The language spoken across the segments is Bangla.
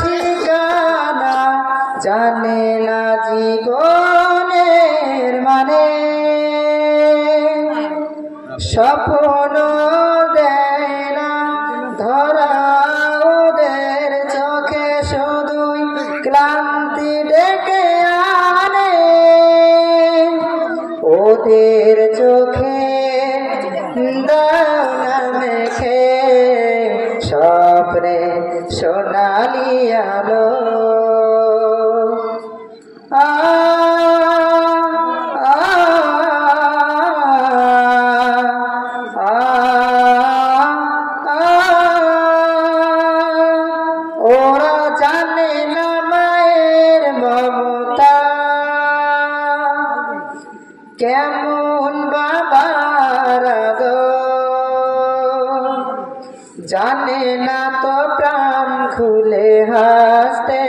ঠিকানা জানে না জীবনের মানে, স্বপ্ন দেয় না ধরা ওদের চোখে, শুধুই ক্লান্তি ডেকে আনে ওদের চোখে দানা মেখে স্বপ্নে সোনালি আলো। ওরা জানে না মায়ের মমতা কেমন, বাবার জানে না তো প্রাণ খুলে হাসতে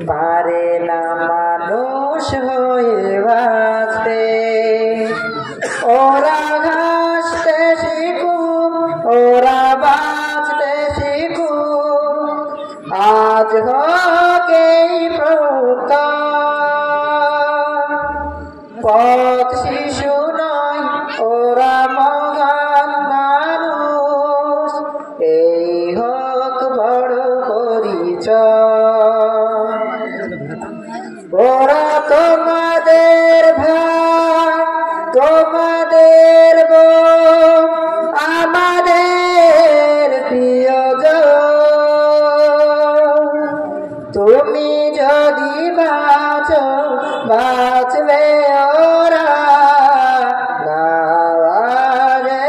পারে না মানুষ হয়ে বাঁচতে। ওরা হাসতে শিখুক, ওরা বাঁচতে শিখুক, আজ হোক এই পথ শিশু নয় ওরা মহান মানুষ, এই হোক বড় পরিচয়। ওরা তোমাদের ভাই, তোমাদের বোন, আমাদের প্রিয়জন। তুমি যদি বাঁচো বাঁচবে ওরা, নাওয়ারে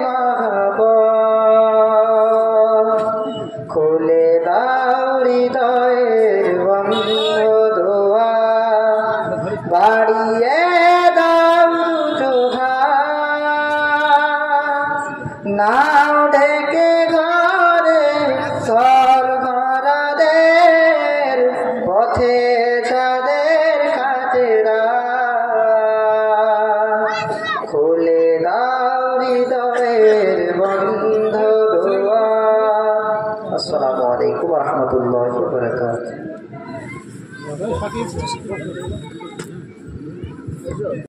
মহব্বত। খুলে দাও হৃদয়ের বন্ধ দুয়ার, বাড়িয়ে দাও দুটো হাত, নাও ডেকে ঘরে সর ঘরাদের পথে ছাদের কাছেরা। খুলে দাও হৃদয়ের বন্ধ দুয়ার। আসসালামু আলাইকুম ওয়া রাহমাতুল্লাহি ওয়া বারাকাতুহু।